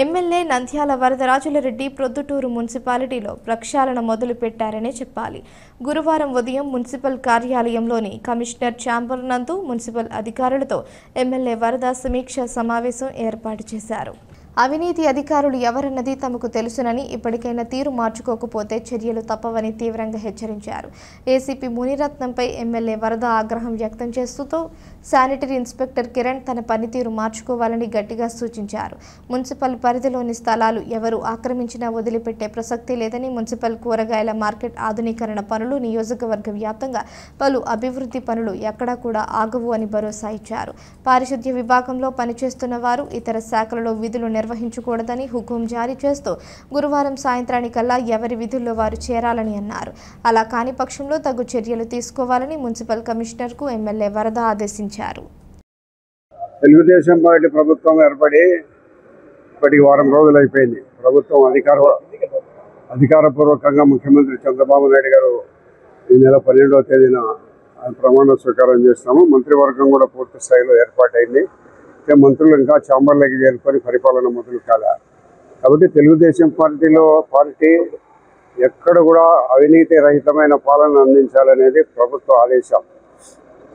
MLA Nandyal Varadarajula Reddy Proddatur మున్సిపాలిటీలో ప్రక్షాళన మొదలుపెట్టారనే చెప్పాలి. గురువారం ఉదయం మున్సిపల్ కార్యాలయంలోని కమిషనర్ ఛాంబర్ నందు మున్సిపల్ అధికారులతో ఎమ్మెల్యే వరద సమీక్ష సమావేశం ఏర్పాటు చేశారు. అవినీతి అధికారులు ఎవరన్నది తమకు తెలుసునని, ఇప్పటికైనా తీరు మార్చుకోకపోతే చర్యలు తప్పవని తీవ్రంగా హెచ్చరించారు. ఏసీపీ మునిరత్నంపై ఎమ్మెల్యే వరద ఆగ్రహం వ్యక్తం చేస్తూ శానిటరీ ఇన్స్పెక్టర్ కిరణ్ తన పనితీరు మార్చుకోవాలని గట్టిగా సూచించారు. మున్సిపల్ పరిధిలోని స్థలాలు ఎవరు ఆక్రమించినా వదిలిపెట్టే ప్రసక్తి లేదని, మున్సిపల్ కూరగాయల మార్కెట్ ఆధునీకరణ పనులు, నియోజకవర్గ వ్యాప్తంగా పలు అభివృద్ధి పనులు ఎక్కడా కూడా ఆగవు అని భరోసా ఇచ్చారు. పారిశుద్ధ్య విభాగంలో పనిచేస్తున్న వారు ఇతర శాఖలలో విధులు నిర్వహించకూడదని హుకుం జారీ చేస్తూ గురువారం సాయంత్రానికల్లా ఎవరి విధుల్లో వారు చేరాలని అన్నారు. అలా కాని పక్షంలో తగు చర్యలు తీసుకోవాలని మున్సిపల్ కమిషనర్కు ఎమ్మెల్యే వరద ఆదేశించారు. తెలుగుదేశం పార్టీ ప్రభుత్వం ఏర్పడి ఇప్పటికి వారం రోజులు అయిపోయింది. ప్రభుత్వం అధికారపూర్వకంగా ముఖ్యమంత్రి చంద్రబాబు నాయుడు గారు ఈ నెల 12వ తేదీన ప్రమాణ స్వీకారం చేస్తాము. మంత్రివర్గం కూడా పూర్తి స్థాయిలో ఏర్పాటైంది. మంత్రులు ఇంకా ఛాంబర్లోకి చేరుకొని పరిపాలన మొదలు కాలే. కాబట్టి తెలుగుదేశం పార్టీ ఎక్కడ కూడా అవినీతి రహితమైన పాలన అందించాలనేది ప్రభుత్వ ఆదేశం.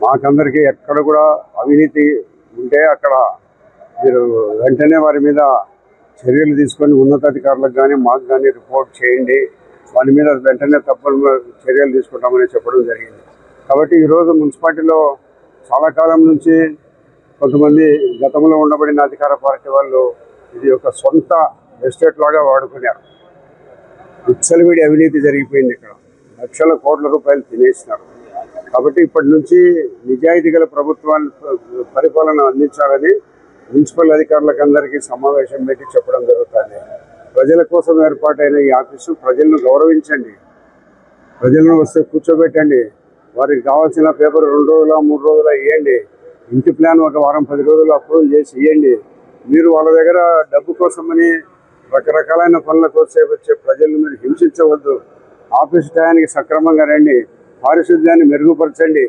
మాకందరికీ ఎక్కడ కూడా అవినీతి ఉంటే అక్కడ మీరు వెంటనే వారి మీద చర్యలు తీసుకొని ఉన్నతాధికారులకు కానీ మాకు కానీ రిపోర్ట్ చేయండి, వారి మీద వెంటనే తప్పని చర్యలు తీసుకుంటామని చెప్పడం జరిగింది. కాబట్టి ఈరోజు మున్సిపాలిటీలో చాలా కాలం నుంచి కొంతమంది గతంలో ఉండబడిన అధికార పార్టీ వాళ్ళు ఇది ఒక సొంత ఎస్టేట్ లాగా వాడుకున్నారు. విచ్చలవిడి అవినీతి జరిగిపోయింది. ఇక్కడ లక్షల కోట్ల రూపాయలు తినేసినారు. కాబట్టి ఇప్పటి నుంచి నిజాయితీ గల ప్రభుత్వాన్ని పరిపాలన అందించాలని మున్సిపల్ అధికారులకు అందరికీ సమావేశం పెట్టి చెప్పడం జరుగుతుంది. ప్రజల కోసం ఏర్పాటైన ఈ ఆఫీసు ప్రజలను గౌరవించండి, ప్రజలను వస్తే కూర్చోబెట్టండి, వారికి కావాల్సిన పేపర్ 2 రోజుల 3 రోజుల ఇవ్వండి, ఇంటి ప్లాన్ ఒక వారం 10 రోజులు అప్రూవల్ చేసి ఇవ్వండి. మీరు వాళ్ళ దగ్గర డబ్బు కోసమని రకరకాలైన పనులకు వచ్చే ప్రజలను మీరు హింసించవద్దు. ఆఫీసు టయానికి సక్రమంగా రండి, పారిశుద్ధ్యాన్ని మెరుగుపరచండి.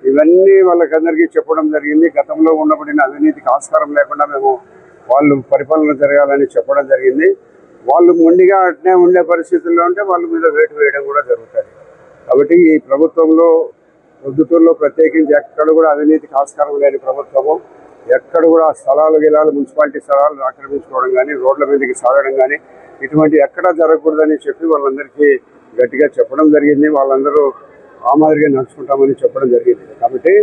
ఇవన్నీ వాళ్ళకందరికీ చెప్పడం జరిగింది. గతంలో ఉండబడిన అవినీతికి ఆస్కారం లేకుండా మేము వాళ్ళు పరిపాలన జరగాలని చెప్పడం జరిగింది. వాళ్ళు మొండిగా అట్నే ఉండే పరిస్థితుల్లో ఉంటే వాళ్ళ మీద వేటు వేయడం కూడా జరుగుతుంది. కాబట్టి ఈ ప్రభుత్వంలో ప్రొద్దుటూరులో ప్రత్యేకించి ఎక్కడ కూడా అవినీతికి ఆస్కారం లేని ప్రభుత్వము. ఎక్కడ కూడా గిలాలు మున్సిపాలిటీ స్థలాలు ఆక్రమించుకోవడం కానీ, రోడ్ల మీదకి సాగడం కానీ ఇటువంటి ఎక్కడా జరగకూడదని చెప్పి వాళ్ళందరికీ గట్టిగా చెప్పడం జరిగింది. వాళ్ళందరూ ఆ మాదిరిగా నడుచుకుంటామని చెప్పడం జరిగింది. కాబట్టి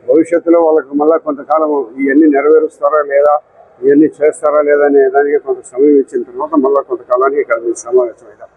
భవిష్యత్తులో వాళ్ళకు మళ్ళీ కొంతకాలం ఇవన్నీ నెరవేరుస్తారా లేదా, ఇవన్నీ చేస్తారా లేదా అనే దానికి కొంత సమయం ఇచ్చిన తర్వాత మళ్ళీ కొంతకాలానికి ఇక్కడ సమావేశం అవుతాం.